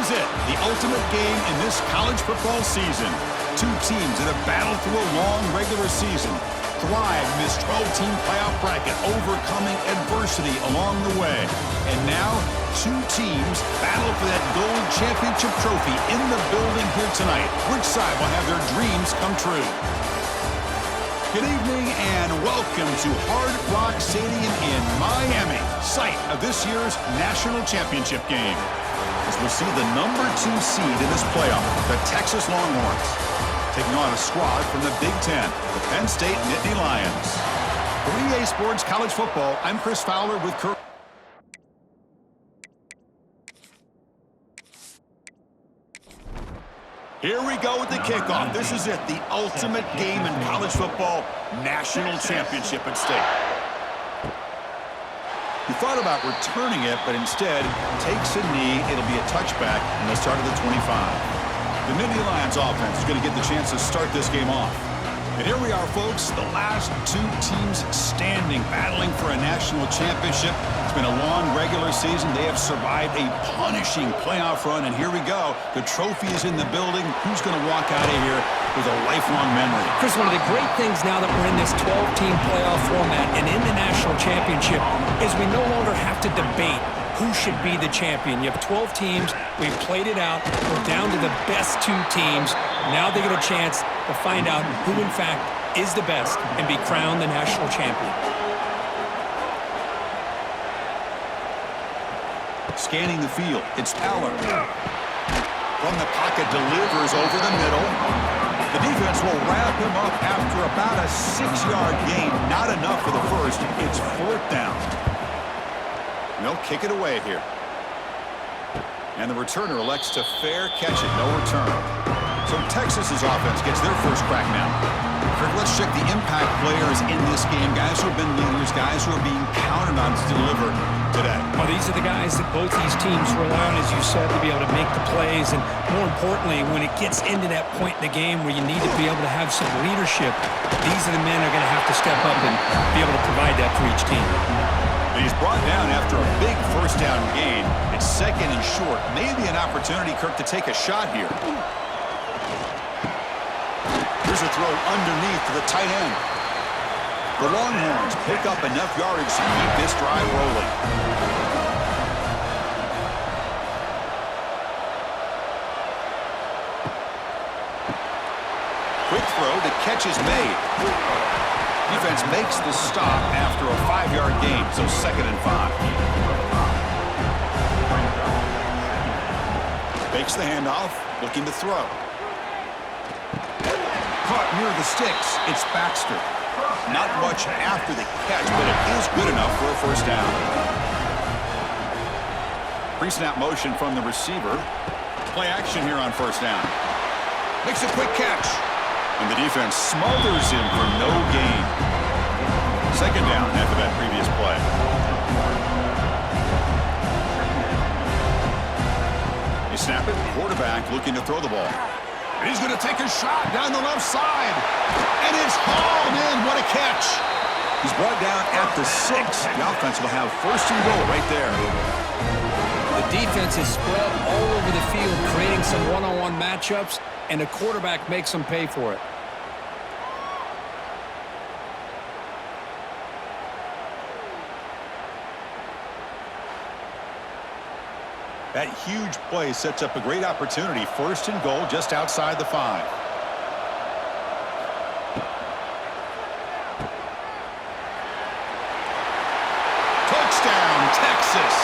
is it, the ultimate game in this college football season. Two teams that have battled through a long regular season, thrived in this 12-team playoff bracket, overcoming adversity along the way. And now, two teams battle for that gold championship trophy in the building here tonight. Which side will have their dreams come true? Good evening and welcome to Hard Rock Stadium in Miami, site of this year's national championship game. As we'll see the number 2 seed in this playoff, the Texas Longhorns, taking on a squad from the Big Ten, the Penn State Nittany Lions. For EA Sports College Football, I'm Chris Fowler with Kurt. Here we go with the kickoff. This is it, the ultimate game in college football, national championship at stake. He thought about returning it, but instead takes a knee. It'll be a touchback, and they'll start at the 25. The Nittany Lions offense is going to get the chance to start this game off. And here we are, folks, the last two teams standing, battling for a national championship. It's been a long regular season. They have survived a punishing playoff run, and here we go. The trophy is in the building. Who's going to walk out of here with a lifelong memory? Chris, one of the great things now that we're in this 12-team playoff format and in the national championship is we no longer have to debate who should be the champion. You have 12 teams. We've played it out. We're down to the best 2 teams. Now they get a chance to find out who, in fact, is the best and be crowned the national champion. Scanning the field, it's Fowler. From the pocket, delivers over the middle. The defense will wrap him up after about a 6-yard gain. Not enough for the first. It's 4th down. They'll kick it away here. And the returner elects to fair catch it. No return. So Texas's offense gets their first crack now. Let's check the impact players in this game. Guys who have been leaders, guys who are being counted on to deliver today. Well, these are the guys that both these teams rely on, as you said, to be able to make the plays. And more importantly, when it gets into that point in the game where you need to be able to have some leadership, these are the men that are going to have to step up and be able to provide that for each team. He's brought down after a big first down gain. It's 2nd and short. Maybe an opportunity, Kirk, to take a shot here. Here's a throw underneath to the tight end. The Longhorns pick up enough yardage to keep this drive rolling. Quick throw, the catch is made. Defense makes the stop after a 5-yard gain, so 2nd and 5. Fakes the handoff, looking to throw. Caught near the sticks, it's Baxter. Not much after the catch, but it is good enough for a first down. Pre-snap motion from the receiver. Play action here on first down. Makes a quick catch. And the defense smothers him for no gain. 2nd down after that previous play. They snap it. Quarterback looking to throw the ball. And he's going to take a shot down the left side. And it's hauled in. What a catch. He's brought down at the 6. The offense will have 1st and goal right there. The defense is spread all over the field, creating some one-on-one matchups, and the quarterback makes them pay for it. That huge play sets up a great opportunity. 1st and goal just outside the 5. Touchdown, Texas.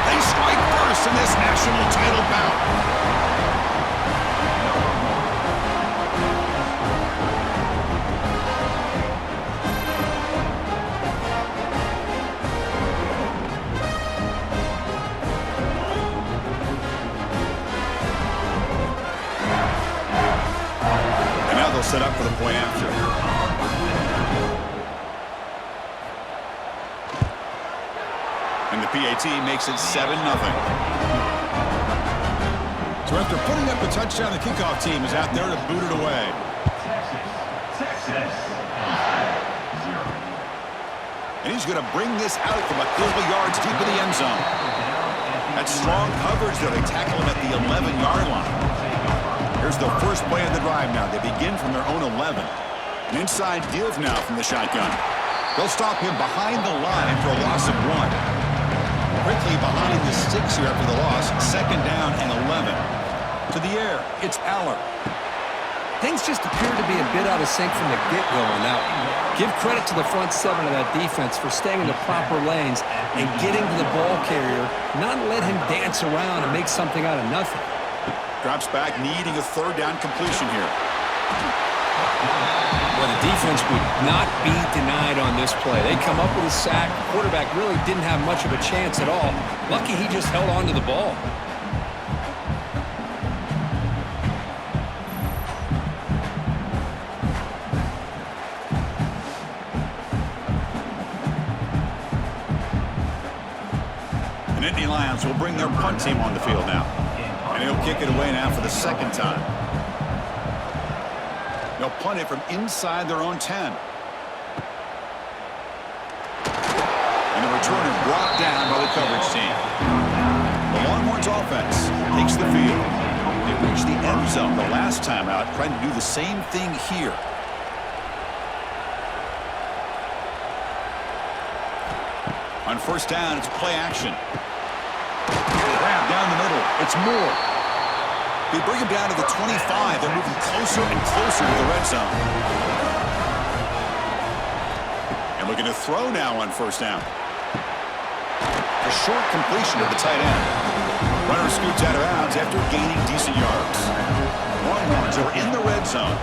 They strike first in this national title bout. Set up for the point after. And the PAT makes it 7-0. So after putting up the touchdown, the kickoff team is out there to boot it away. And he's going to bring this out from a couple yards deep in the end zone. That's strong coverage there. They tackle him at the 11-yard line. Here's the first play of the drive now. They begin from their own 11. An inside give now from the shotgun. They'll stop him behind the line for a loss of 1. Quickly behind the sticks here after the loss. Second down and 11. To the air, it's Aller. Things just appear to be a bit out of sync from the get-go on that one. Give credit to the front seven of that defense for staying in the proper lanes and getting to the ball carrier, not let him dance around and make something out of nothing. Drops back, needing a third down completion here. Well, the defense would not be denied on this play. They come up with a sack. The quarterback really didn't have much of a chance at all. Lucky he just held on to the ball. And Nittany Lions will bring their punt team on the field now. And he'll kick it away now for the second time. They'll punt it from inside their own 10. And the returner brought down by the coverage team. The Longhorns offense takes the field. They reached the end zone the last time out, trying to do the same thing here. On first down, it's play action. Grab down the middle. It's Moore. They bring him down to the 25. They're moving closer and closer to the red zone. And looking to throw now on first down. A short completion to the tight end. Runner scoots out of bounds after gaining decent yards. Longhorns are in the red zone.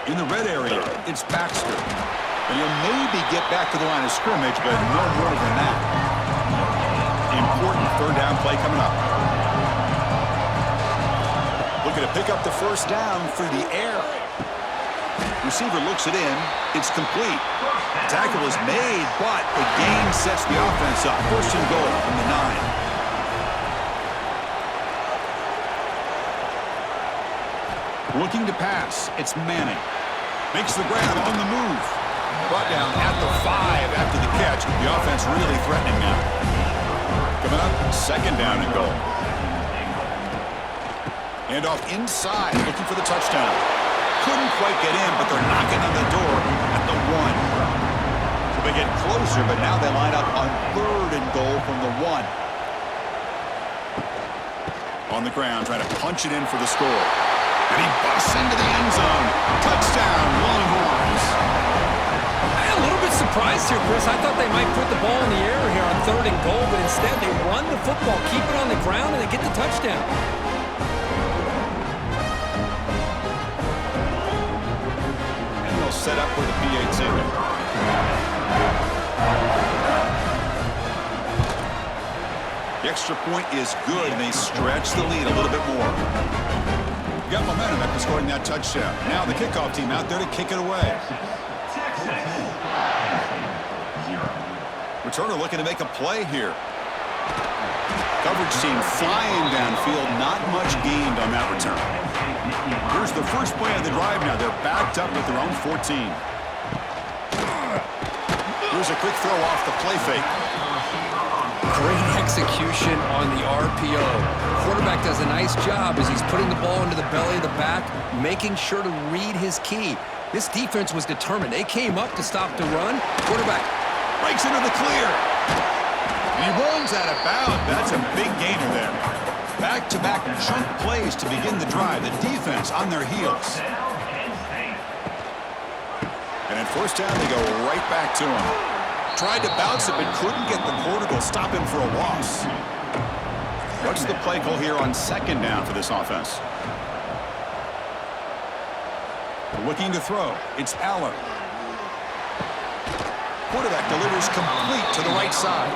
In the red area, it's Baxter. And he'll maybe get back to the line of scrimmage, but no more than that. Important third down play coming up. Looking to pick up the first down through the air. Receiver looks it in. It's complete. The tackle is made, but the gain sets the offense up. First and goal from the 9. Looking to pass. It's Manning. Makes the grab on the move. Brought down at the 5 after the catch. The offense really threatening now. Coming up, second down and goal. Hand off inside, looking for the touchdown. Couldn't quite get in, but they're knocking on the door at the 1. So they get closer, but now they line up on third and goal from the 1. On the ground, trying to punch it in for the score. And he busts into the end zone. Touchdown, Longhorns. A little bit surprised here, Chris. I thought they might put the ball in the air here on third and goal, but instead they run the football, keep it on the ground, and they get the touchdown. And they'll set up for the PAT. The extra point is good, and they stretch the lead a little bit more. Got momentum after scoring that touchdown. Now the kickoff team out there to kick it away. Returner looking to make a play here. Coverage team flying downfield. Not much gained on that return. Here's the first play of the drive now. They're backed up at their own 14. Here's a quick throw off the play fake. Great execution on the RPO. Quarterback does a nice job as he's putting the ball into the belly of the back, making sure to read his key. This defense was determined. They came up to stop the run. Quarterback breaks into the clear. And he runs out of bounds. That's a big gainer there. Back-to-back chunk plays to begin the drive. The defense on their heels. And at first down, they go right back to him. Tried to bounce it, but couldn't get the corner to stop him for a loss. What's the play call here on second down for this offense? Looking to throw. It's Aller. Quarterback delivers complete to the right side.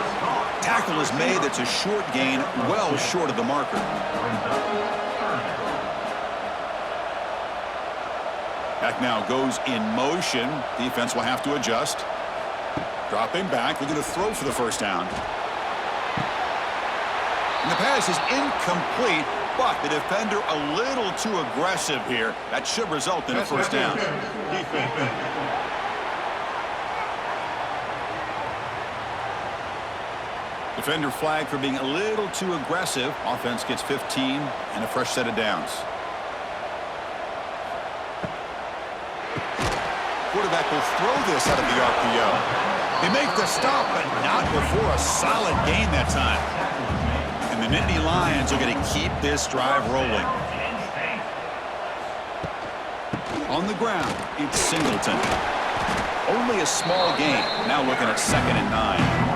Tackle is made. That's a short gain, well short of the marker. Back now goes in motion. Defense will have to adjust. Dropping back, looking to throw for the first down. And the pass is incomplete, but the defender a little too aggressive here. That should result in a first down. Defender flag for being a little too aggressive. Offense gets 15 and a fresh set of downs. Quarterback will throw this out of the RPO. They make the stop, but not before a solid gain that time. And the Nittany Lions are going to keep this drive rolling. On the ground, it's Singleton. Only a small gain. Now looking at 2nd and 9.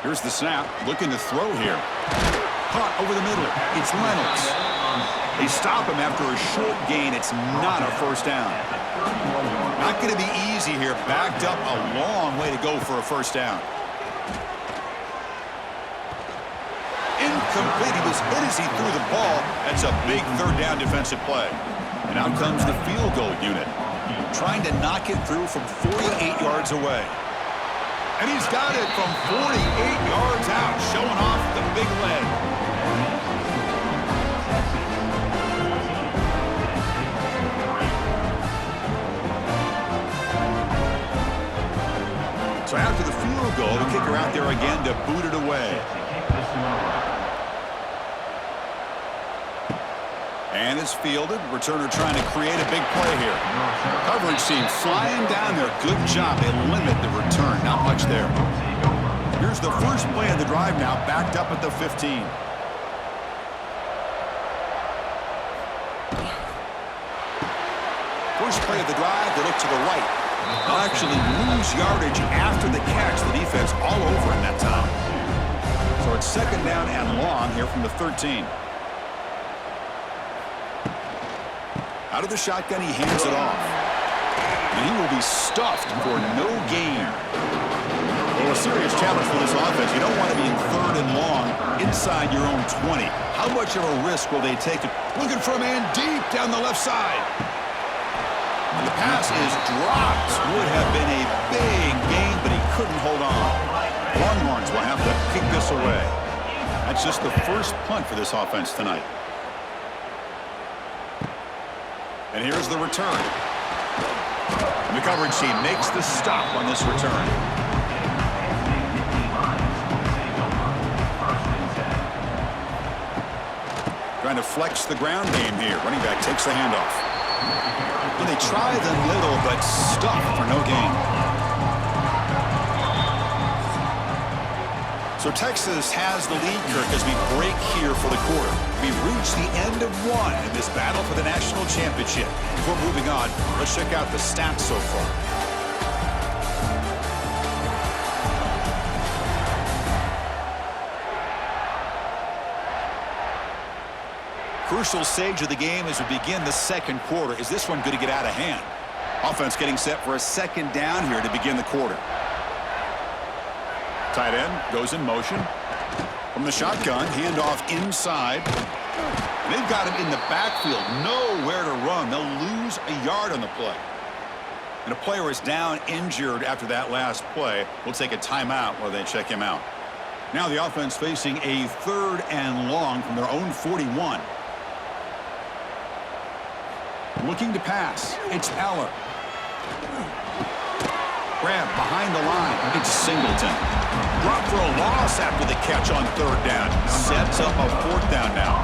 Here's the snap, looking to throw here. Caught over the middle. It's Reynolds. They stop him after a short gain. It's not a first down. Not going to be easy here. Backed up a long way to go for a first down. Incomplete. He was hit as he threw the ball. That's a big third down defensive play. And out comes the field goal unit. Trying to knock it through from 48 yards away. And he's got it from 48 yards out, showing off the big leg. So after the field goal, the kicker out there again to boot it away. And it's fielded. Returner trying to create a big play here. Coverage team flying down there. Good job. They limit the return. Not much there. Here's the first play of the drive now, backed up at the 15. First play of the drive, they look to the right. They'll actually lose yardage after the catch. The defense all over in that time. So it's 2nd down and long here from the 13. Out of the shotgun, he hands it off. And he will be stuffed for no gain. Well, a serious challenge for this offense. You don't want to be in 3rd and long inside your own 20. How much of a risk will they take? Looking for a man deep down the left side. And the pass is dropped. Would have been a big gain, but he couldn't hold on. Longhorns will have to kick this away. That's just the first punt for this offense tonight. And here's the return. And the coverage team makes the stop on this return. Trying to flex the ground game here. Running back takes the handoff. And they try the middle, but stuffed for no gain. So Texas has the lead, Kirk, as we break here for the quarter. We've reached the end of one in this battle for the national championship. Before moving on, let's check out the stats so far. Crucial stage of the game as we begin the second quarter. Is this one going to get out of hand? Offense getting set for a 2nd down here to begin the quarter. Tight end goes in motion. From the shotgun, handoff inside. And they've got him in the backfield. Nowhere to run. They'll lose a yard on the play. And a player is down injured after that last play. We'll take a timeout while they check him out. Now the offense facing a 3rd and long from their own 41. Looking to pass. It's Eller. Grab behind the line. It's Singleton. Drop for a loss after the catch on 3rd down. Sets up a 4th down now.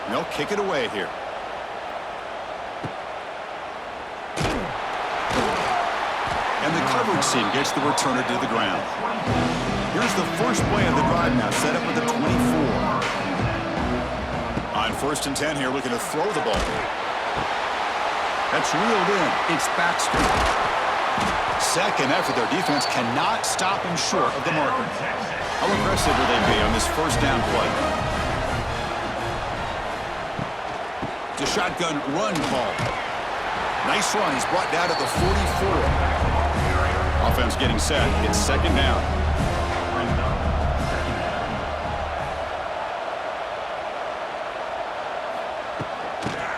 They'll kick it away here. And the coverage team gets the returner to the ground. Here's the first play of the drive now, set up at the 24. On 1st and 10 here, looking to throw the ball. That's reeled in. It's Baxter. Second effort. Their defense cannot stop him short of the marker. How aggressive will they be on this 1st down play? It's a shotgun run call. Nice run. He's brought down at the 44. Offense getting set. It's 2nd down.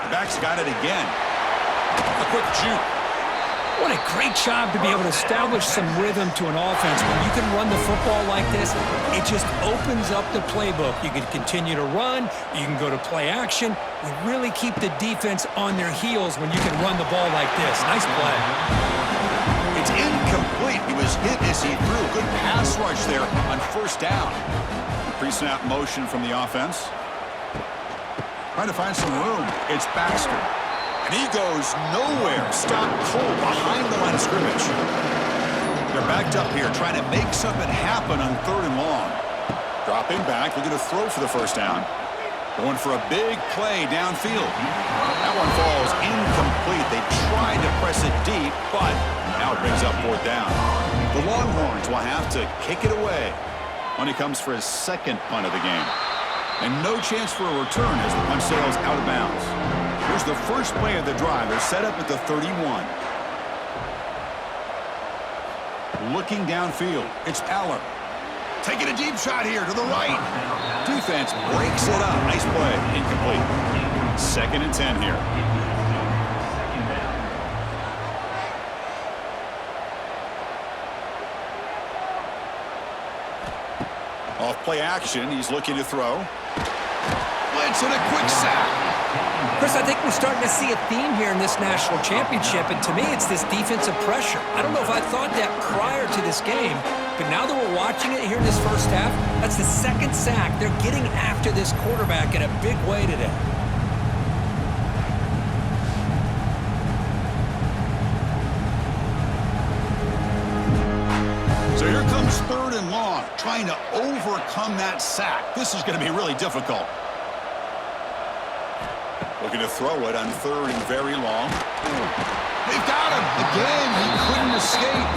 The back's got it again. A quick juke. What a great job to be able to establish some rhythm to an offense. When you can run the football like this, it just opens up the playbook. You can continue to run. You can go to play action. You really keep the defense on their heels when you can run the ball like this. Nice play. It's incomplete. He was hit as he threw. Good pass rush there on first down. Pre-snap motion from the offense. Trying to find some room. It's Baxter. And he goes nowhere. Stopped cold behind the line of scrimmage. They're backed up here trying to make something happen on 3rd and long. Dropping back, looking to throw for the first down. Going for a big play downfield. That one falls incomplete. They tried to press it deep, but now it brings up 4th down. The Longhorns will have to kick it away when he comes for his 2nd punt of the game. And no chance for a return as the punt sails out of bounds. Here's the first play of the drive. They're set up at the 31. Looking downfield, it's Aller. Taking a deep shot here to the right. Defense breaks it up. Nice play. Incomplete. 2nd and 10 here. Off play action. He's looking to throw. Blitz and a quick sack. Chris, I think we're starting to see a theme here in this national championship, and to me, it's this defensive pressure. I don't know if I thought that prior to this game, but now that we're watching it here in this first half, that's the 2nd sack. They're getting after this quarterback in a big way today. So here comes 3rd and long, trying to overcome that sack. This is going to be really difficult. Looking to throw it on 3rd and very long. They've got him. Again, he couldn't escape.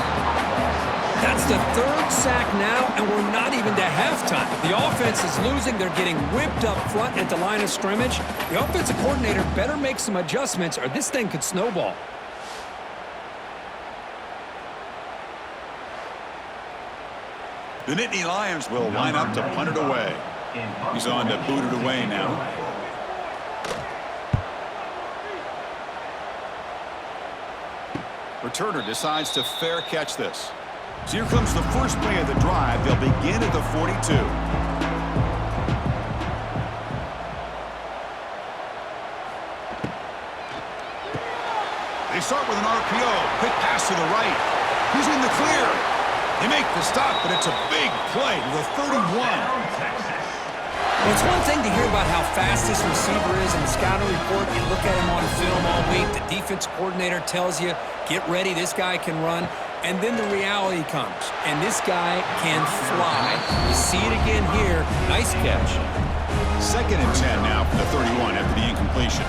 That's the 3rd sack now, and we're not even to halftime. The offense is losing. They're getting whipped up front at the line of scrimmage. The offensive coordinator better make some adjustments or this thing could snowball. The Nittany Lions will line up to punt it away. He's on to boot it away now. Returner decides to fair catch this. So here comes the first play of the drive. They'll begin at the 42. They start with an RPO. Quick pass to the right. Who's in the clear? They make the stop, but it's a big play to the 31. Well, it's one thing to hear about how fast this receiver is in the scouting report. You look at him on film all week. The defense coordinator tells you, get ready, this guy can run. And then the reality comes, and this guy can fly. You see it again here. Nice catch. 2nd and 10 now for the 31 after the incompletion.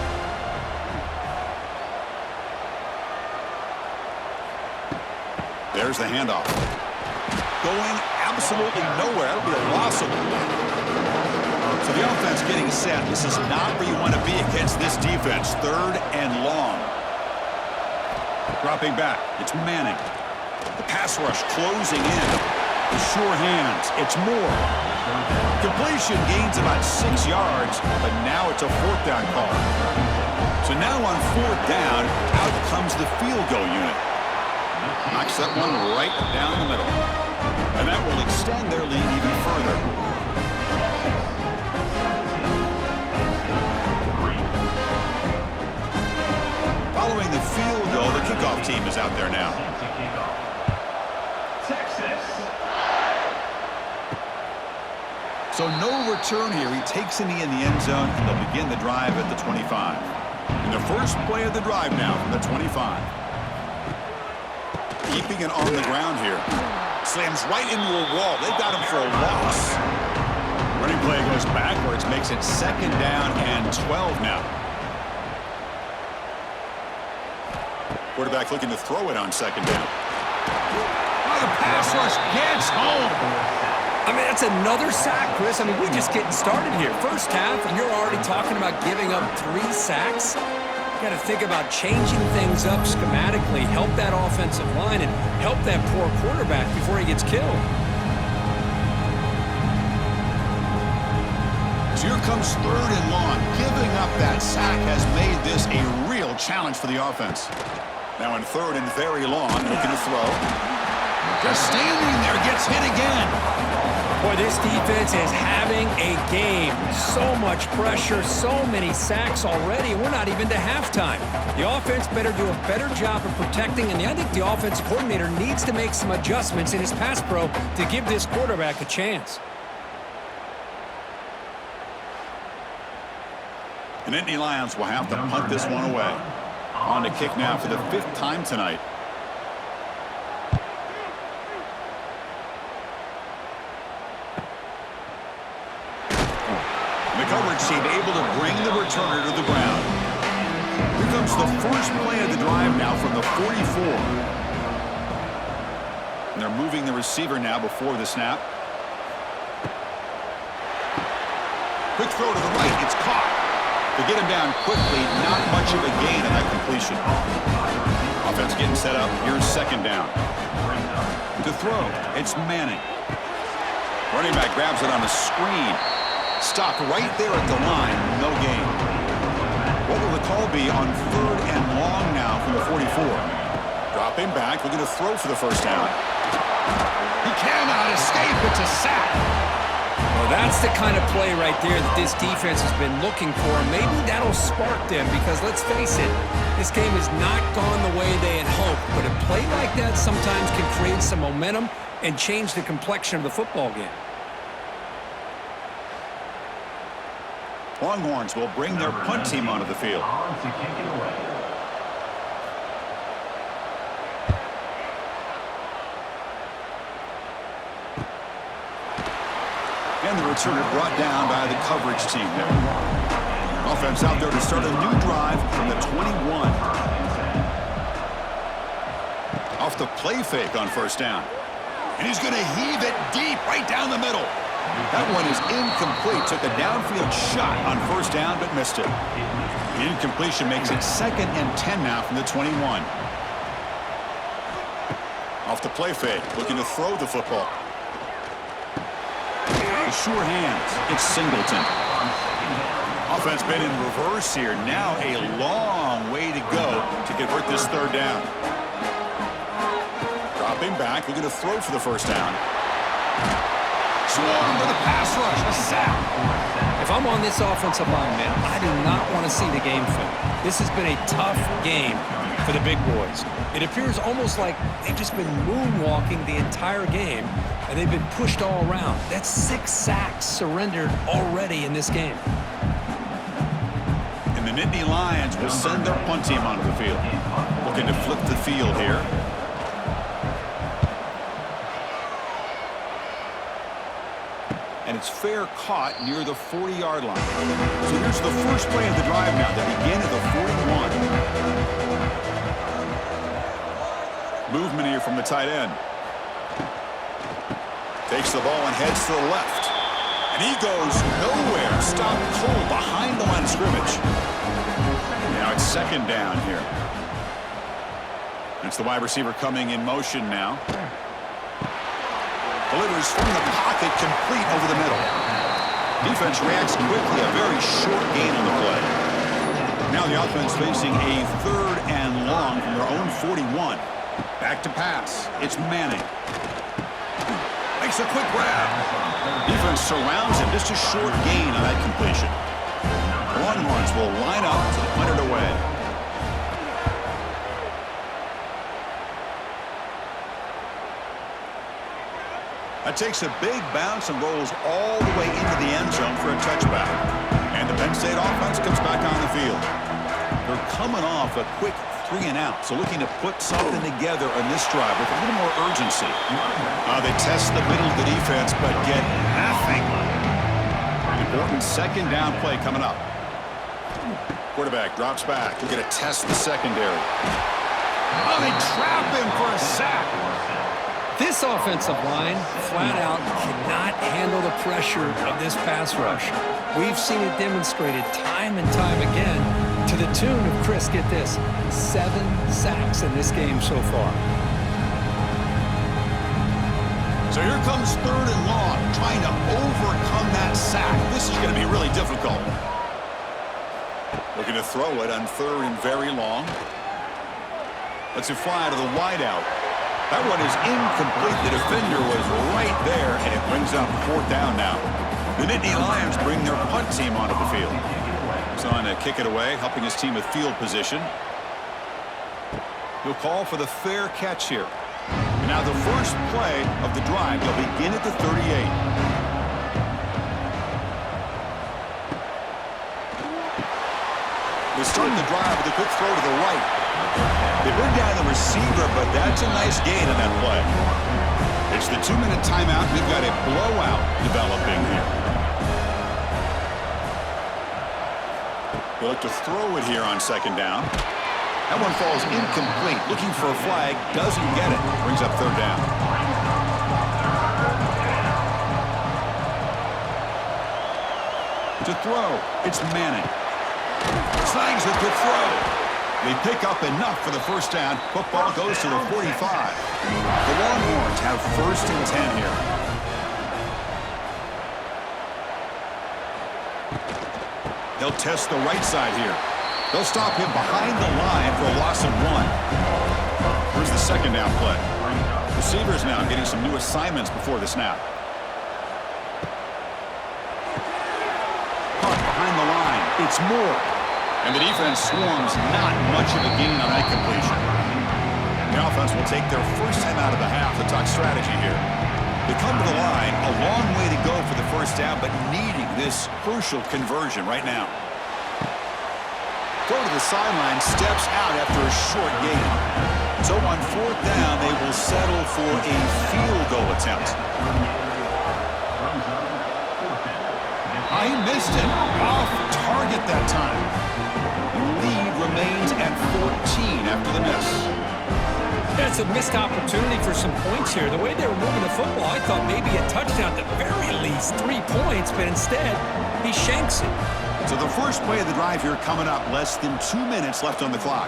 There's the handoff. Going absolutely nowhere. That'll be a loss of the play. So the offense getting set. This is not where you want to be against this defense. 3rd and long. Dropping back. It's Manning. The pass rush closing in. The sure hands. It's Moore. Completion gains about 6 yards, but now it's a 4th down call. So now on 4th down, out comes the field goal unit. Knocks that one right down the middle. And that will extend their lead even further. Following the field goal, the kickoff team is out there now. So no return here. He takes a knee in the end zone, and they'll begin the drive at the 25. And the first play of the drive now from the 25. Keeping it on the ground here. Slams right into a wall. They've got him for a loss. Running play goes backwards, makes it 2nd down and 12 now. Quarterback looking to throw it on 2nd down. Oh, the pass rush gets home. I mean, that's another sack, Chris. I mean, we're just getting started here. First half, and you're already talking about giving up 3 sacks. You got to think about changing things up schematically, help that offensive line, and help that poor quarterback before he gets killed. So here comes 3rd and long. Giving up that sack has made this a real challenge for the offense. Now in third and very long, looking to throw. Just standing there, gets hit again. Boy, this defense is having a game. So much pressure, so many sacks already. We're not even to halftime. The offense better do a better job of protecting, and I think the offensive coordinator needs to make some adjustments in his pass pro to give this quarterback a chance. And Nittany Lions will have to punt this one away. On to kick now for the 5th time tonight. The coverage team able to bring the returner to the ground. Here comes the first play of the drive now from the 44. And they're moving the receiver now before the snap. Quick throw to the right. It's caught. To get him down quickly, not much of a gain on that completion. Offense getting set up. Here's second down. To throw, it's Manning. Running back grabs it on a screen. Stopped right there at the line. No gain. What will the call be on third and long now from the 44? Dropping back, looking to throw for the first down. He cannot escape. It's a sack. Well, that's the kind of play right there that this defense has been looking for. Maybe that'll spark them because, let's face it, this game has not gone the way they had hoped. But a play like that sometimes can create some momentum and change the complexion of the football game. Longhorns will bring their punt team onto the field. And the returner brought down by the coverage team there. Offense out there to start a new drive from the 21. Off the play fake on first down. And he's going to heave it deep right down the middle. That one is incomplete. Took a downfield shot on first down, but missed it. The incompletion makes it 2nd and 10 now from the 21. Off the play fake, looking to throw the football. Sure hands. It's Singleton. Offense been in reverse here. Now a long way to go to convert this third down. Dropping back. Looking to throw for the first down. Swarm with a pass rush. A sack. If I'm on this offensive line, man, I do not want to see the game film. This has been a tough game for the big boys. It appears almost like they've just been moonwalking the entire game, and they've been pushed all around. That's 6 sacks surrendered already in this game. And the Nittany Lions will send their punt team onto the field. Looking to flip the field here. And it's fair caught near the 40-yard line. So here's the first play of the drive now. They begin at the 41. Movement here from the tight end. Takes the ball and heads to the left. And he goes nowhere. Stopped cold behind the line of scrimmage. Now it's second down here. It's the wide receiver coming in motion now. Delivers from the pocket, complete over the middle. Defense reacts quickly, a very short gain on the play. Now the offense facing a third and long from their own 41. Back to pass. It's Manning. Makes a quick grab. Defense surrounds him, just a short gain on that completion. The Longhorns will line up to punt it away. That takes a big bounce and rolls all the way into the end zone for a touchback. And the Penn State offense comes back on the field. They're coming off a quick 3-and-out, so looking to put something together on this drive with a little more urgency. They test the middle of the defense, but get nothing. Important second down play coming up. Quarterback drops back. We're going to test the secondary. Oh, they trap him for a sack. This offensive line, flat out, cannot handle the pressure of this pass rush. We've seen it demonstrated time and time again to the tune of, Chris, get this, 7 sacks in this game so far. So here comes third and long, trying to overcome that sack. This is going to be really difficult. Looking to throw it on third and very long. Lets it fly to the wideout. That one is incomplete. The defender was right there, and it brings up 4th down now. The Nittany Lions bring their punt team onto the field. He's on to kick it away, helping his team with field position. He'll call for the fair catch here. And now the first play of the drive. They'll begin at the 38. They start the drive with a quick throw to the right. They bring down the receiver, but that's a nice gain on that play. It's the 2-minute timeout. We've got a blowout developing here. They look to throw it here on 2nd down. That one falls incomplete. Looking for a flag. Doesn't get it. Brings up 3rd down. To throw, it's Manning. Slangs a good throw. They pick up enough for the 1st down. Football goes to the 45. The Longhorns have 1st and 10 here. They'll test the right side here. They'll stop him behind the line for a loss of 1. Here's the 2nd down play. Receivers now getting some new assignments before the snap. Caught behind the line. It's Moore. And the defense swarms. Not much of a gain on that completion. The offense will take their 1st time out of the half to talk strategy here. They come to the line, a long way to go for the 1st down, but needing this crucial conversion right now. Throw to the sideline, steps out after a short gain. So on 4th down, they will settle for a field goal attempt. He missed it. Off target that time. Lead remains at 14 after the miss. That's a missed opportunity for some points here. The way they were moving the football, I thought maybe a touchdown at the very least, 3 points, but instead, he shanks it. So the first play of the drive here coming up, less than 2 minutes left on the clock.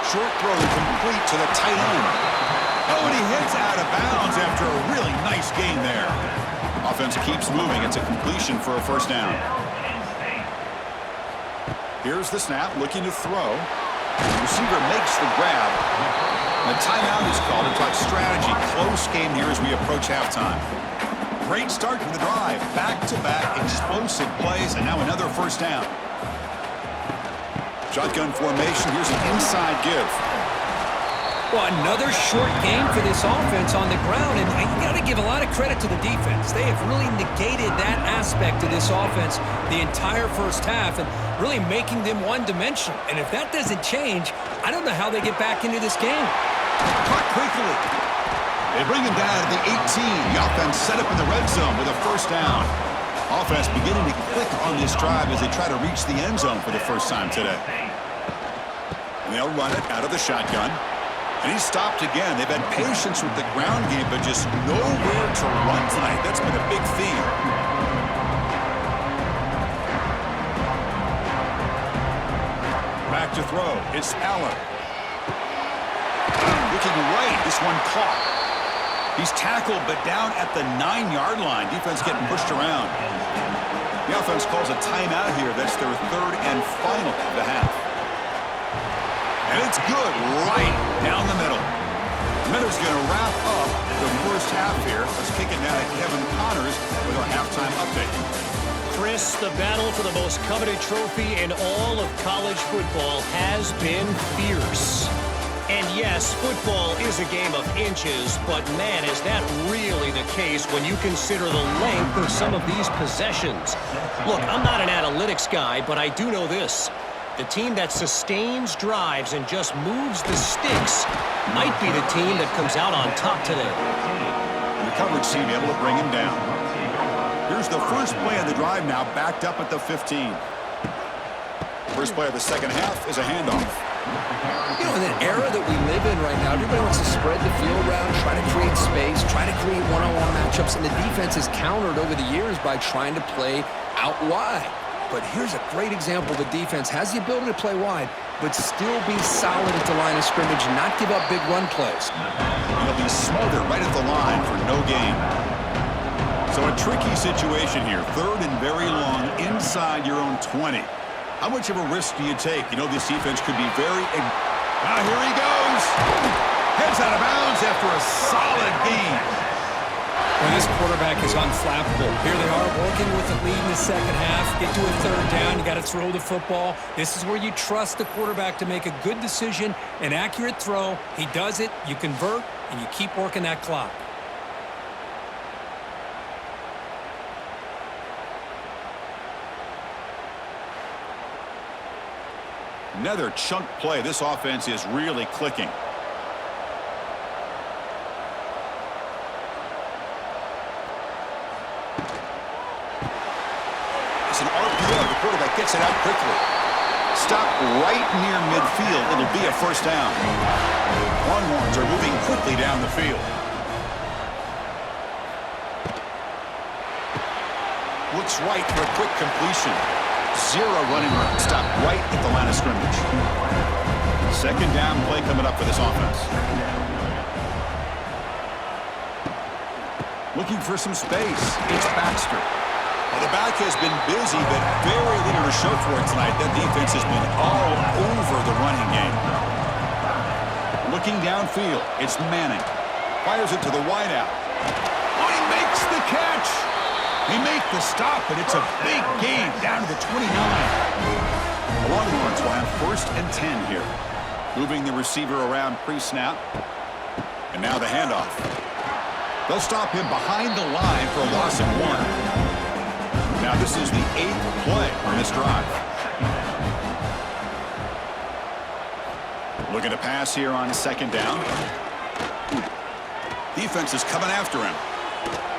Short throw complete to the tight end. Oh, and he hits out of bounds after a really nice gain there. Offense keeps moving. It's a completion for a 1st down. Here's the snap, looking to throw. The receiver makes the grab. The timeout is called to talk strategy. Close game here as we approach halftime. Great start to the drive. Back-to-back explosive plays, and now another 1st down. Shotgun formation. Here's an inside give. Well, another short game for this offense on the ground, and you got to give a lot of credit to the defense. They have really negated that aspect of this offense the entire 1st half and really making them one-dimensional. And if that doesn't change, I don't know how they get back into this game. Caught quickly. They bring him down to the 18. The offense set up in the red zone with a 1st down. Offense beginning to click on this drive as they try to reach the end zone for the 1st time today. And they'll run it out of the shotgun. And he's stopped again. They've had patience with the ground game, but just nowhere to run tonight. That's been a big theme. Back to throw. It's Allen. Looking right. This one caught. He's tackled, but down at the 9-yard line. Defense getting pushed around. The offense calls a timeout here. That's their 3rd and final of the half. And it's good right down the middle. Miller's going to wrap up the 1st half here. Let's kick it down to Kevin Connors with our halftime update. Chris, the battle for the most coveted trophy in all of college football has been fierce. And yes, football is a game of inches, but man, is that really the case when you consider the length of some of these possessions. Look, I'm not an analytics guy, but I do know this. The team that sustains drives and just moves the sticks might be the team that comes out on top today. And the coverage team able to bring him down. Here's the first play of the drive now, backed up at the 15. First play of the 2nd half is a handoff. You know, in an era that we live in right now, everybody wants to spread the field around, try to create space, try to create one-on-one matchups, and the defense is countered over the years by trying to play out wide. But here's a great example. The defense has the ability to play wide, but still be solid at the line of scrimmage, not give up big run plays. He'll be smothered right at the line for no gain. So a tricky situation here. 3rd and very long inside your own 20. How much of a risk do you take? You know, this defense could be very... Now here he goes. Heads out of bounds after a solid game. Well, this quarterback is unflappable. Here they are working with the lead in the second half. Get to a third down. You got to throw the football. This is where you trust the quarterback to make a good decision, an accurate throw. He does it, you convert, and you keep working that clock. Another chunk play. This offense is really clicking. It's an RPO. The quarterback gets it out quickly. Stop right near midfield. It'll be a first down. Longhorns are moving quickly down the field. Looks right for a quick completion. Zero running room. Stop right at the line of scrimmage. Second down play coming up for this offense. Looking for some space. It's Baxter. Well, the back has been busy, but very little to show for it tonight. That defense has been all over the running game. Looking downfield. It's Manning. Fires it to the wideout. Oh, he makes the catch. They make the stop, but it's a big gain down to the 29. The Longhorns will have 1st and 10 here. Moving the receiver around pre-snap. And now the handoff. They'll stop him behind the line for a loss of 1. Now this is the 8th play on this drive. Looking to pass here on 2nd down. Defense is coming after him.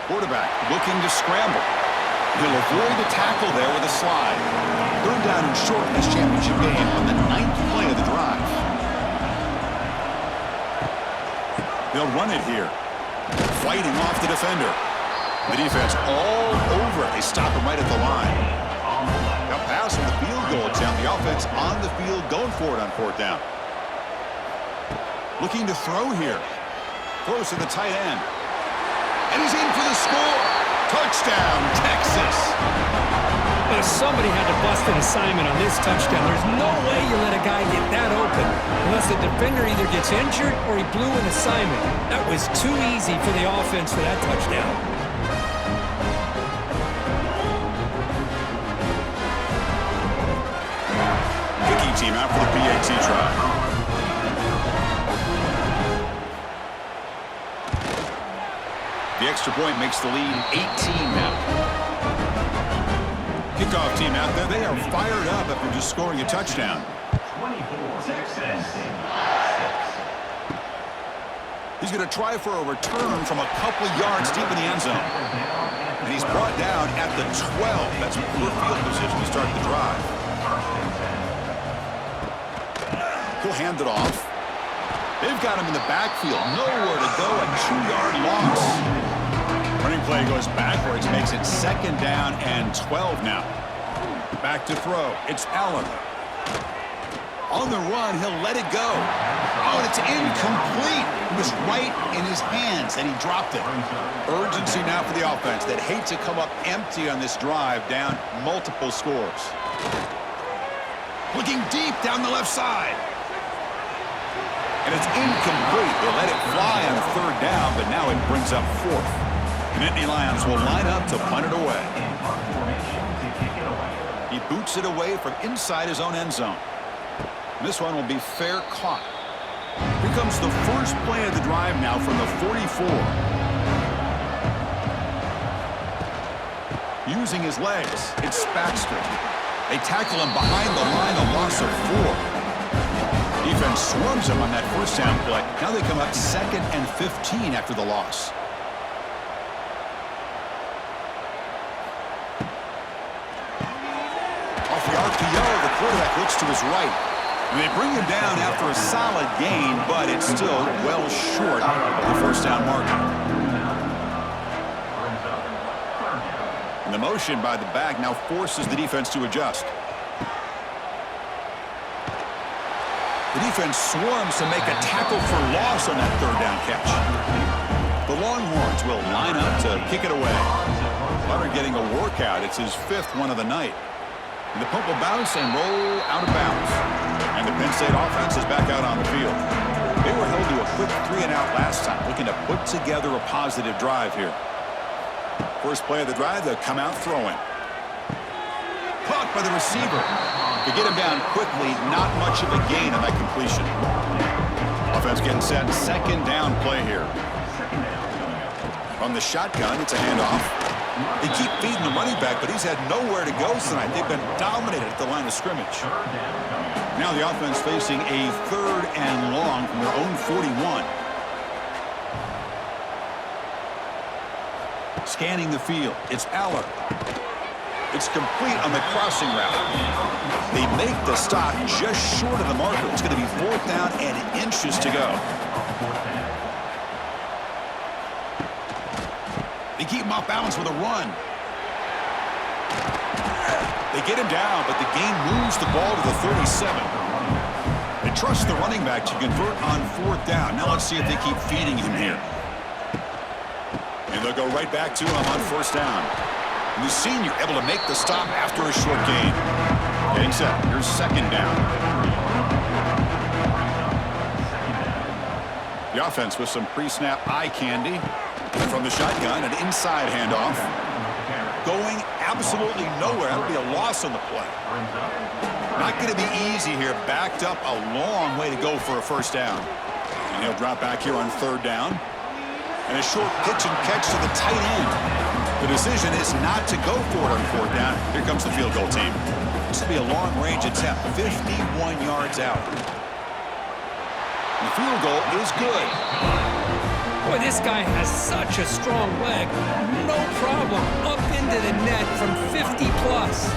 Quarterback looking to scramble. He'll avoid the tackle there with a slide. 3rd down and short in this championship game on the 9th play of the drive. They'll run it here. Fighting off the defender. The defense all over it. They stop him right at the line. Now pass on the field goal attempt. The offense on the field going for it on 4th down. Looking to throw here. Throws to the tight end. And he's in for the score. Touchdown, Texas. Well, somebody had to bust an assignment on this touchdown. There's no way you let a guy get that open unless the defender either gets injured or he blew an assignment. That was too easy for the offense for that touchdown. Kicking team out for the PAT try. The extra point makes the lead 18 now. Kickoff team out there. They are fired up after just scoring a touchdown. He's going to try for a return from a couple yards deep in the end zone. And he's brought down at the 12. That's poor field position to start the drive. He'll hand it off. They've got him in the backfield. Nowhere to go. A 2-yard loss. Running play goes backwards, makes it 2nd down and 12 now. Back to throw. It's Allen. On the run, he'll let it go. Oh, and it's incomplete. It was right in his hands, and he dropped it. Urgency now for the offense that hates to come up empty on this drive, down multiple scores. Looking deep down the left side. And it's incomplete. They let it fly on 3rd down, but now it brings up 4th. The Nittany Lions will line up to punt it away. He boots it away from inside his own end zone. This one will be fair caught. Here comes the first play of the drive now from the 44. Using his legs, it's Baxter. They tackle him behind the line, a loss of 4. Defense swarms him on that 1st down play. Now they come up 2nd and 15 after the loss. Off the RPO, the quarterback looks to his right. And they bring him down after a solid gain, but it's still well short of the 1st down marker. And the motion by the back now forces the defense to adjust. The defense swarms to make a tackle for loss on that 3rd down catch. The Longhorns will line up to kick it away. Butter getting a workout. It's his 5th one of the night. And the punt will bounce and roll out of bounds. And the Penn State offense is back out on the field. They were held to a quick 3-and-out last time, looking to put together a positive drive here. First play of the drive, they'll come out throwing. Caught by the receiver. To get him down quickly, not much of a gain on that completion. Offense getting set, second down play here. From the shotgun, it's a handoff. They keep feeding the running back, but he's had nowhere to go tonight. They've been dominated at the line of scrimmage. Now the offense facing a 3rd and long from their own 41. Scanning the field, it's Aller. It's complete on the crossing route. They make the stop just short of the marker. It's going to be 4th down and inches to go. They keep him off balance with a run. They get him down, but the gain moves the ball to the 37. They trust the running back to convert on 4th down. Now let's see if they keep feeding him here. And they'll go right back to him on 1st down. And the senior able to make the stop after a short gain. Getting set. Here's 2nd down. The offense with some pre-snap eye candy. From the shotgun, an inside handoff. Going absolutely nowhere. That'll be a loss on the play. Not going to be easy here. Backed up a long way to go for a 1st down. And he'll drop back here on 3rd down. And a short pitch and catch to the tight end. The decision is not to go for it on 4th down. Here comes the field goal team. This will be a long-range attempt, 51 yards out. And the field goal is good. Boy, this guy has such a strong leg. No problem. Up into the net from 50 plus.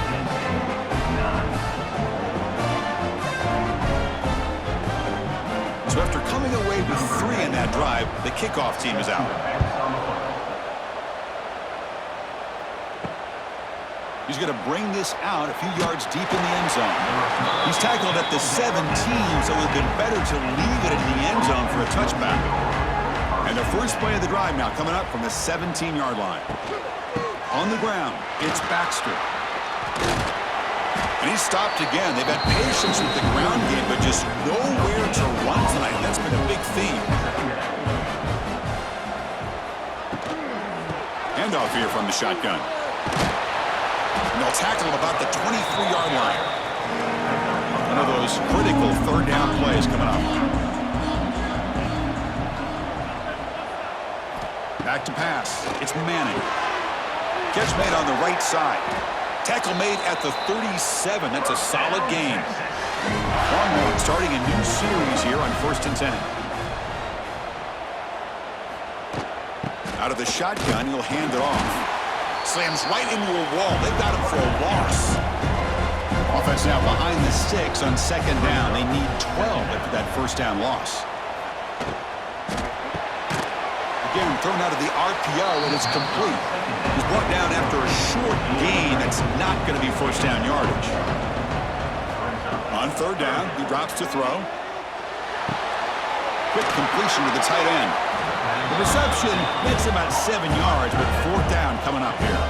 So after coming away with 3 in that drive, the kickoff team is out. He's going to bring this out a few yards deep in the end zone. He's tackled at the 17, so it would have been better to leave it in the end zone for a touchback. And the first play of the drive now coming up from the 17-yard line. On the ground, it's Baxter. And he's stopped again. They've had patience with the ground game, but just nowhere to run tonight. That's been a big theme. Handoff here from the shotgun. And they'll tackle him about the 23-yard line. One of those critical 3rd down plays coming up. Back to pass. It's Manning. Catch made on the right side. Tackle made at the 37. That's a solid gain. Longhorns starting a new series here on 1st and 10. Out of the shotgun, he'll hand it off. Slams right into a wall. They've got him for a loss. Offense now behind the 6 on 2nd down. They need 12 after that 1st down loss. Again, thrown out of the RPO, and it's complete. He's brought down after a short gain. That's not going to be 1st down yardage. On 3rd down, he drops to throw. Quick completion to the tight end. The reception makes about 7 yards, but 4th down coming up here.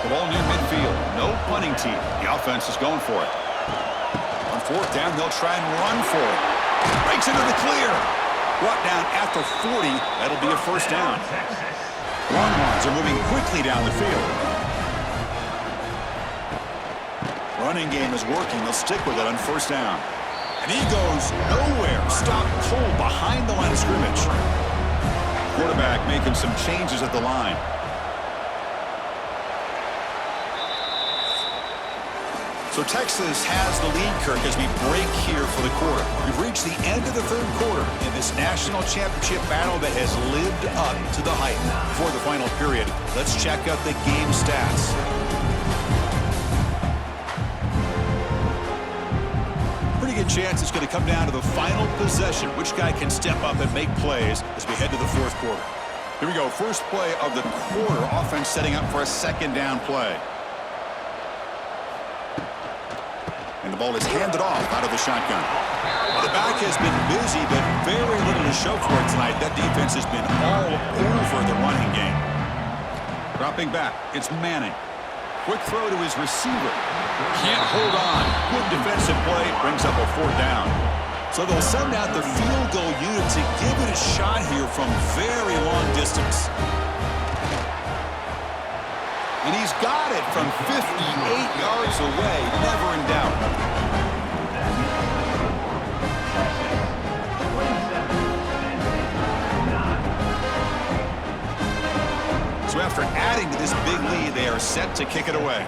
The ball near midfield. No punting team. The offense is going for it. On 4th down, they'll try and run for it. Breaks into the clear. Brought down at the 40. That'll be a 1st down. Longhorns are moving quickly down the field. Running game is working. They'll stick with it on 1st down. And he goes nowhere. Stopped cold behind the line of scrimmage. Quarterback making some changes at the line. So Texas has the lead, Kirk, as we break here for the quarter. We've reached the end of the 3rd quarter in this national championship battle that has lived up to the hype. Before the final period, let's check out the game stats. Pretty good chance it's going to come down to the final possession. Which guy can step up and make plays as we head to the 4th quarter. Here we go. First play of the quarter. Offense setting up for a 2nd down play. And the ball is handed off out of the shotgun. The back has been busy, but very little to show for it tonight. That defense has been all over the running game. Dropping back, it's Manning. Quick throw to his receiver. Can't hold on. Good defensive play. Brings up a 4th down. So they'll send out the field goal unit to give it a shot here from very long distance. And he's got it from 58 yards away. Never in doubt. So after adding to this big lead, they are set to kick it away.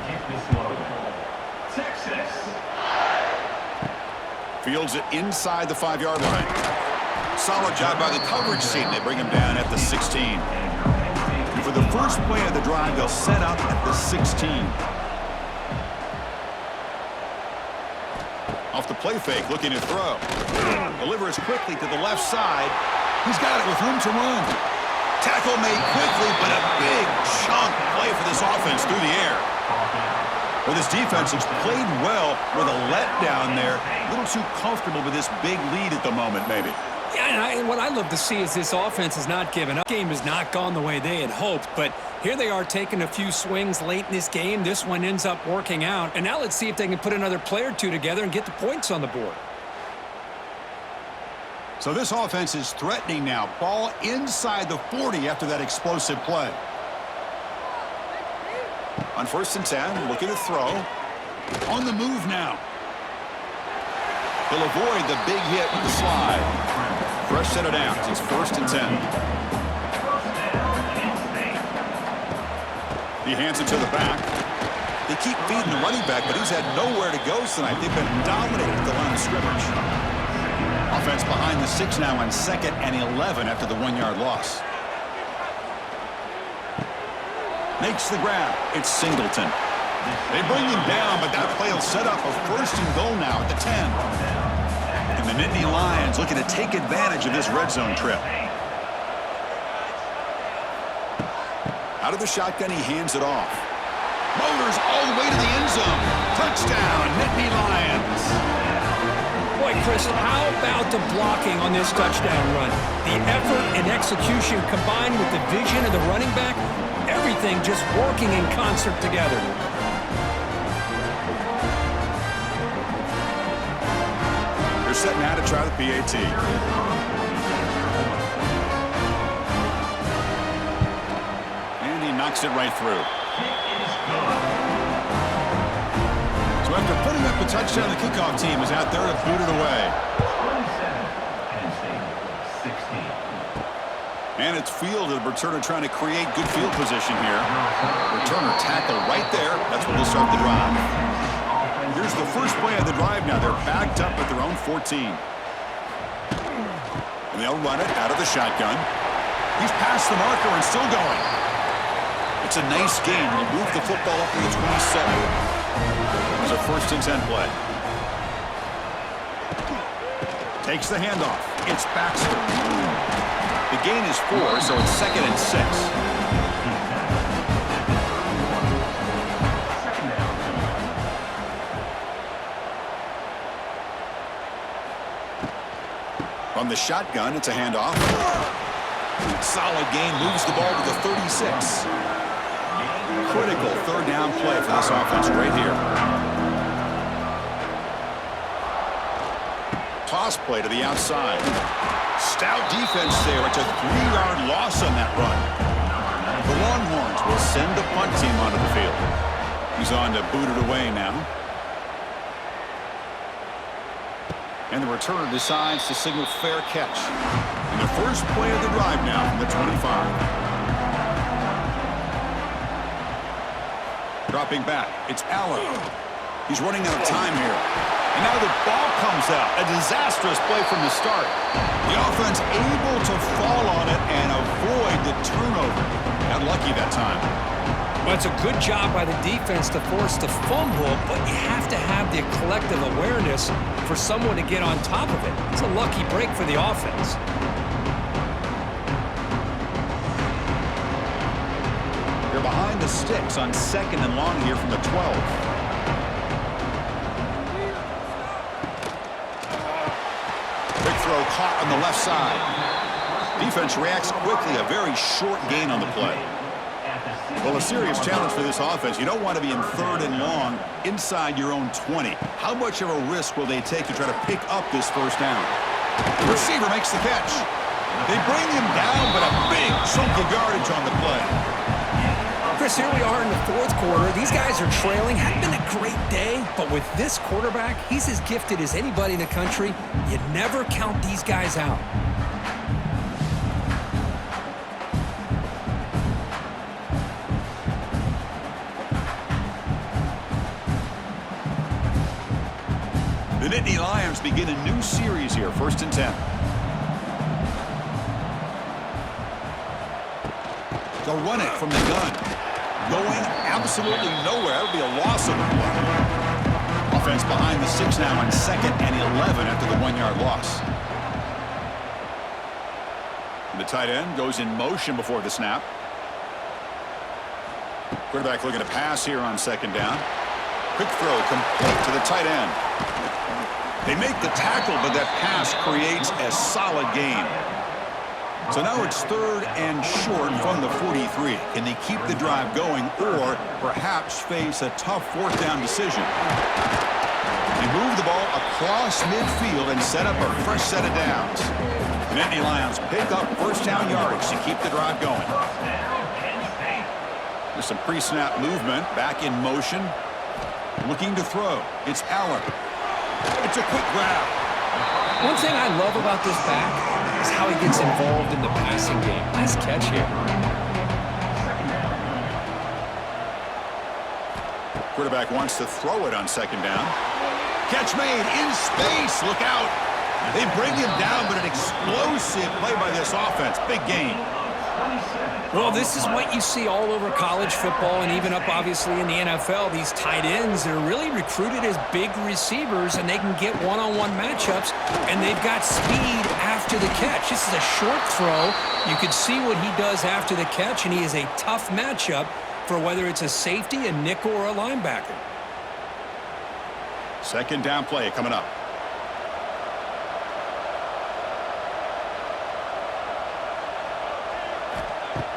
Fields it inside the 5-yard line. Solid job by the coverage team. They bring him down at the 16. And for the first play of the drive, they'll set up at the 16. Off the play fake, looking to throw. Delivers quickly to the left side. He's got it with room to run. Tackle made quickly, but a big chunk play for this offense through the air. Well, this defense has played well with a letdown there. A little too comfortable with this big lead at the moment, maybe. Yeah, and what I love to see is this offense has not given up. The game has not gone the way they had hoped, but here they are taking a few swings late in this game. This one ends up working out. And now let's see if they can put another play or two together and get the points on the board. So this offense is threatening now. Ball inside the 40 after that explosive play. On 1st and 10, looking to throw. On the move now. He'll avoid the big hit with the slide. Fresh set of downs. It's 1st and 10. He hands it to the back. They keep feeding the running back, but he's had nowhere to go tonight. They've been dominating at the line of scrimmage. Offense behind the 6 now on 2nd and 11 after the 1-yard loss. Makes the grab. It's Singleton. They bring him down, but that play will set up a 1st and goal now at the 10. And the Nittany Lions looking to take advantage of this red zone trip. Out of the shotgun, he hands it off. Motors all the way to the end zone. Touchdown, Nittany Lions. Boy, Chris, how about the blocking on this touchdown run? The effort and execution combined with the vision of the running back, everything just working in concert together. They're set now to try the PAT. And he knocks it right through. So after putting up a touchdown, the kickoff team is out there to boot it away. Penn State, 16. And it's fielded. Returner trying to create good field position here. Returner tackle right there. That's where they'll start the drive. Here's the first play of the drive now. They're backed up at their own 14. And they'll run it out of the shotgun. He's past the marker and still going. It's a nice game. He'll move the football up to the 27. It's a 1st and 10 play. Takes the handoff. It's Baxter. The gain is 4, so it's 2nd and 6. From the shotgun, it's a handoff. Solid gain, moves the ball to the 36. Critical 3rd down play for this offense right here. Toss play to the outside. Stout defense there. It's a 3-yard loss on that run. The Longhorns will send the punt team onto the field. He's on to boot it away now. And the returner decides to signal fair catch. And the first play of the drive now from the 25. Dropping back, it's Allen. He's running out of time here. And now the ball comes out. A disastrous play from the start. The offense able to fall on it and avoid the turnover. Got lucky that time. Well, it's a good job by the defense to force the fumble, but you have to have the collective awareness for someone to get on top of it. It's a lucky break for the offense. They're behind the sticks on 2nd and long here from the 12. Big throw caught on the left side. Defense reacts quickly. A very short gain on the play. Well, a serious challenge for this offense. You don't want to be in 3rd and long inside your own 20. How much of a risk will they take to try to pick up this first down? The receiver makes the catch. They bring him down, but a big chunk of yardage on the play. Chris, here we are in the 4th quarter. These guys are trailing. Hadn't been a great day, but with this quarterback, he's as gifted as anybody in the country. You never count these guys out. The Nittany Lions begin a new series here, 1st and 10. They'll run it from the gun. Going absolutely nowhere. That would be a loss of the play. Offense behind the 6 now on 2nd and 11 after the 1-yard loss. And the tight end goes in motion before the snap. Quarterback looking to pass here on 2nd down. Quick throw complete to the tight end. They make the tackle, but that pass creates a solid gain. So now it's 3rd and short from the 43. Can they keep the drive going or perhaps face a tough 4th down decision? They move the ball across midfield and set up a fresh set of downs. The Nittany Lions pick up 1st down yardage to keep the drive going. There's some pre-snap movement, back in motion. Looking to throw. It's Allen. It's a quick grab. One thing I love about this back is how he gets involved in the passing game. Nice catch here. Quarterback wants to throw it on 2nd down. Catch made in space. Look out. They bring him down, but an explosive play by this offense. Big gain. Well, this is what you see all over college football and even up, obviously, in the NFL. These tight ends, they're really recruited as big receivers, and they can get one-on-one matchups, and they've got speed after the catch. This is a short throw. You can see what he does after the catch, and he is a tough matchup for whether it's a safety, a nickel, or a linebacker. 2nd down play coming up.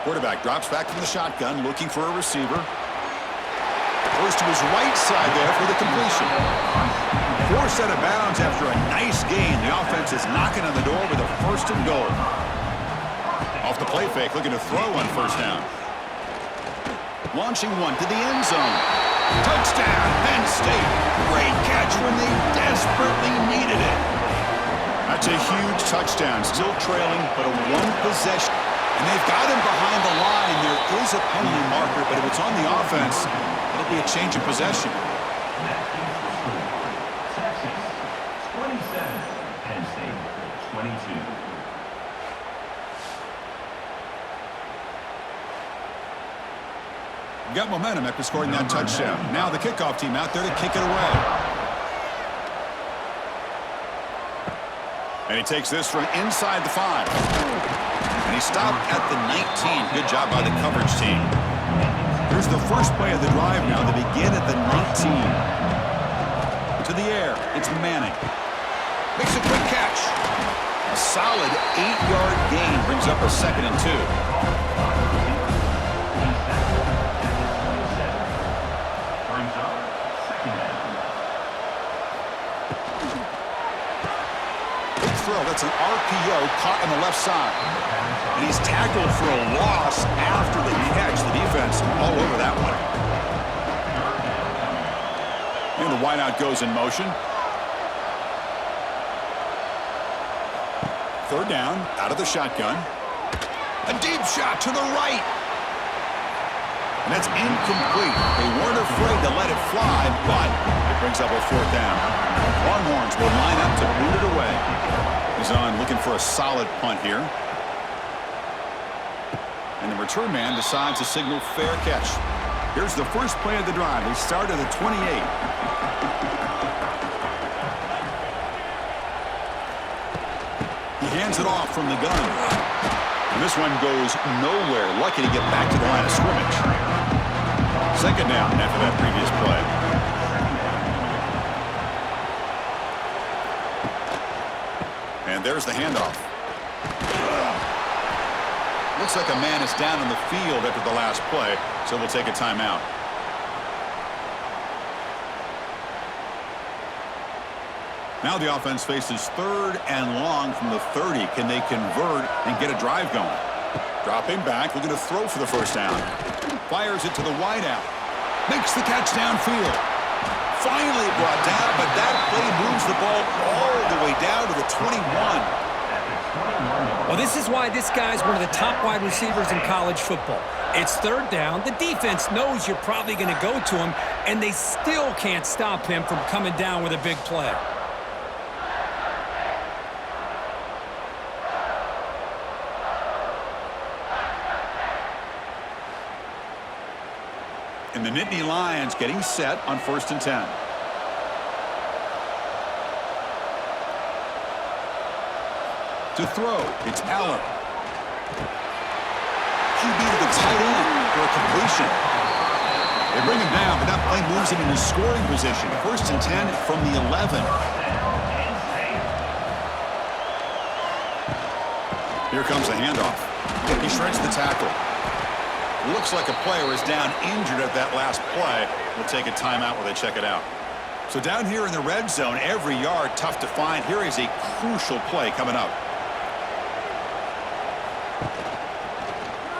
Quarterback drops back from the shotgun, looking for a receiver. Goes to his right side there for the completion. 4th out of bounds after a nice gain. The offense is knocking on the door with a 1st and goal. Off the play fake, looking to throw on 1st down. Launching one to the end zone. Touchdown, Penn State. Great catch when they desperately needed it. That's a huge touchdown. Still trailing, but a 1-possession. And they've got him behind the line. There is a penalty marker, but if it's on the offense, it'll be a change of possession. Texas, 27. Penn State, 22. Got momentum after scoring that touchdown. Now the kickoff team out there to kick it away. And he takes this from inside the 5. And he stopped at the 19. Good job by the coverage team. Here's the first play of the drive now. They begin at the 19. To the air. It's Manning. Makes a quick catch. A solid 8-yard gain brings up a 2nd and 2. That's an RPO caught on the left side. And he's tackled for a loss after the catch. The defense all over that one. And the wideout goes in motion. 3rd down, out of the shotgun. A deep shot to the right. And that's incomplete. They weren't afraid to let it fly, but it brings up a 4th down. Longhorns will line up to boot it away. He's on looking for a solid punt here. And the return man decides to signal fair catch. Here's the first play of the drive. They start at the 28. He hands it off from the gun. And this one goes nowhere. Lucky to get back to the line of scrimmage. 2nd down after that previous play. And there's the handoff. Looks like a man is down on the field after the last play, so we'll take a timeout. Now the offense faces 3rd and long from the 30. Can they convert and get a drive going? Dropping back, looking to throw for the first down. Fires it to the wideout. Makes the catch downfield. Finally brought down, but that play moves the ball all the way down to the 21. Well, this is why this guy's one of the top wide receivers in college football. It's 3rd down. The defense knows you're probably going to go to him, and they still can't stop him from coming down with a big play. And the Nittany Lions getting set on 1st and 10. To throw, it's Allen. QB to the tight end for a completion. They bring him down, but that play moves him into scoring position. 1st and 10 from the 11. Here comes the handoff. He shreds the tackle. Looks like a player is down injured at that last play. We'll take a timeout while they check it out. So down here in the red zone, every yard tough to find. Here is a crucial play coming up.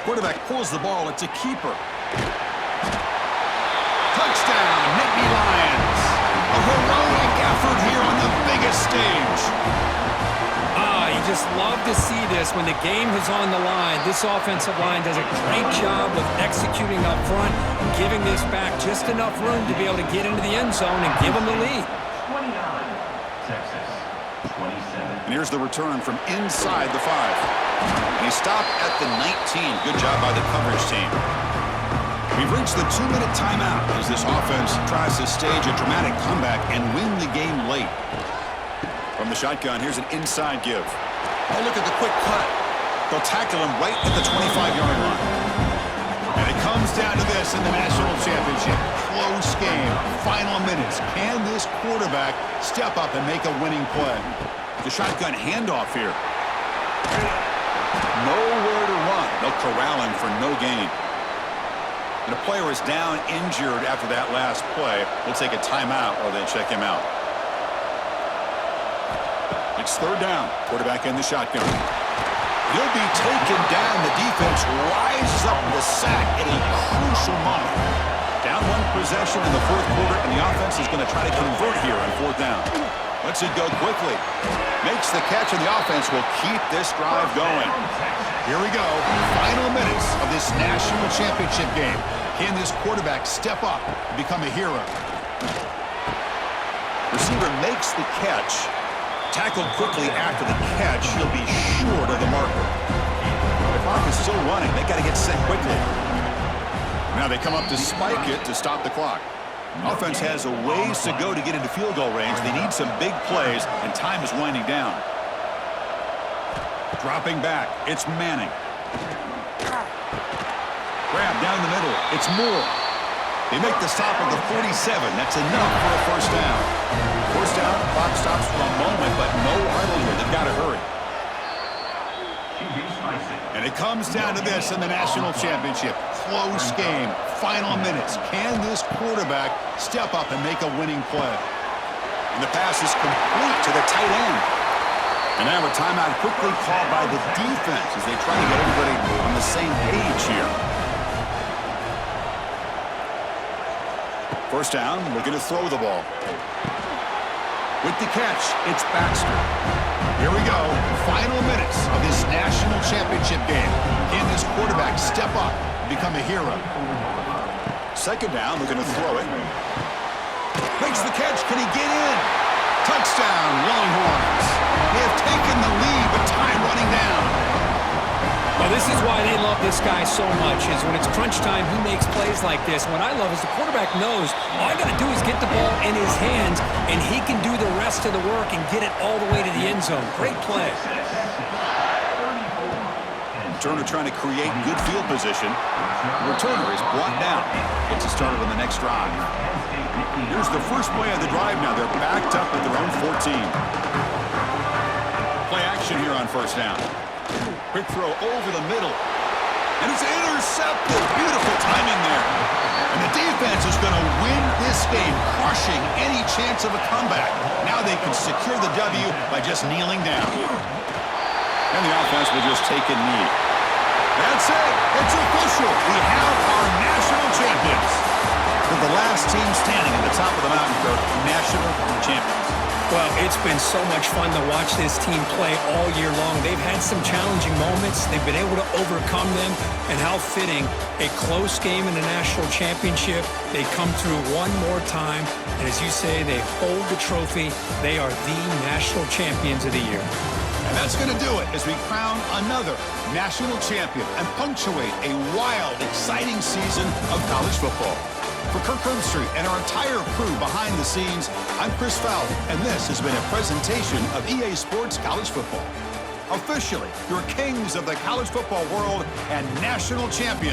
Quarterback pulls the ball. It's a keeper. Touchdown, Nittany Lions. A heroic effort here on the biggest stage. You just love to see this when the game is on the line. This offensive line does a great job of executing up front, giving this back just enough room to be able to get into the end zone and give them the lead. 29, Texas, 27. And here's the return from inside the 5. And he stopped at the 19. Good job by the coverage team. We've reached the 2-minute timeout as this offense tries to stage a dramatic comeback and win the game late. From the shotgun, here's an inside give. Oh, look at the quick cut. They'll tackle him right at the 25-yard line. And it comes down to this in the national championship. Close game. Final minutes. Can this quarterback step up and make a winning play? The shotgun handoff here. Nowhere to run. They'll corral him for no gain. And a player is down injured after that last play. We'll take a timeout while they check him out. It's 3rd down. Quarterback in the shotgun. He'll be taken down. The defense rises up with a sack at a crucial moment. Down 1 possession in the 4th quarter, and the offense is going to try to convert here on 4th down. Lets it go quickly. Makes the catch, and the offense will keep this drive going. Here we go. Final minutes of this national championship game. Can this quarterback step up and become a hero? Receiver makes the catch. Tackled quickly after the catch. He'll be short of the marker. The clock is still running. They got to get set quickly. Now they come up to spike it to stop the clock. Offense has a ways to go to get into field goal range. They need some big plays, and time is winding down. Dropping back. It's Manning. Grab down the middle. It's Moore. They make the stop at the 47. That's enough for a 1st down. 1st down, clock stops for a moment, but no huddle here. They've got to hurry. And it comes down to this in the national championship. Close game. Final minutes. Can this quarterback step up and make a winning play? And the pass is complete to the tight end. And now a timeout quickly called by the defense as they try to get everybody on the same page here. 1st down, looking to throw the ball. With the catch, it's Baxter. Here we go. Final minutes of this national championship game. Can this quarterback step up and become a hero? 2nd down, looking to throw it. Makes the catch. Can he get in? Touchdown, Longhorns. They have taken the lead, but time running down. Well, this is why they love this guy so much, is when it's crunch time, he makes plays like this. What I love is the quarterback knows all I got to do is get the ball in his hands, and he can do the rest of the work and get it all the way to the end zone. Great play. Turner trying to create good field position. Returner is brought down. Gets it started on the next drive. Here's the first play of the drive now. They're backed up at their own 14. Play action here on 1st down. Quick throw over the middle. And it's intercepted. Beautiful timing there. And the defense is going to win this game, crushing any chance of a comeback. Now they can secure the W by just kneeling down. And the offense will just take a knee. That's it. It's official. We have our national champions. They're the last team standing at the top of the mountain, Kirk. National champions. Well, it's been so much fun to watch this team play all year long. They've had some challenging moments. They've been able to overcome them. And how fitting, a close game in the national championship. They come through one more time. And as you say, they hold the trophy. They are the national champions of the year. And that's going to do it as we crown another national champion and punctuate a wild, exciting season of college football. For Kirk Herbstreit and our entire crew behind the scenes, I'm Chris Fowler, and this has been a presentation of EA Sports College Football. Officially, your kings of the college football world and national champions.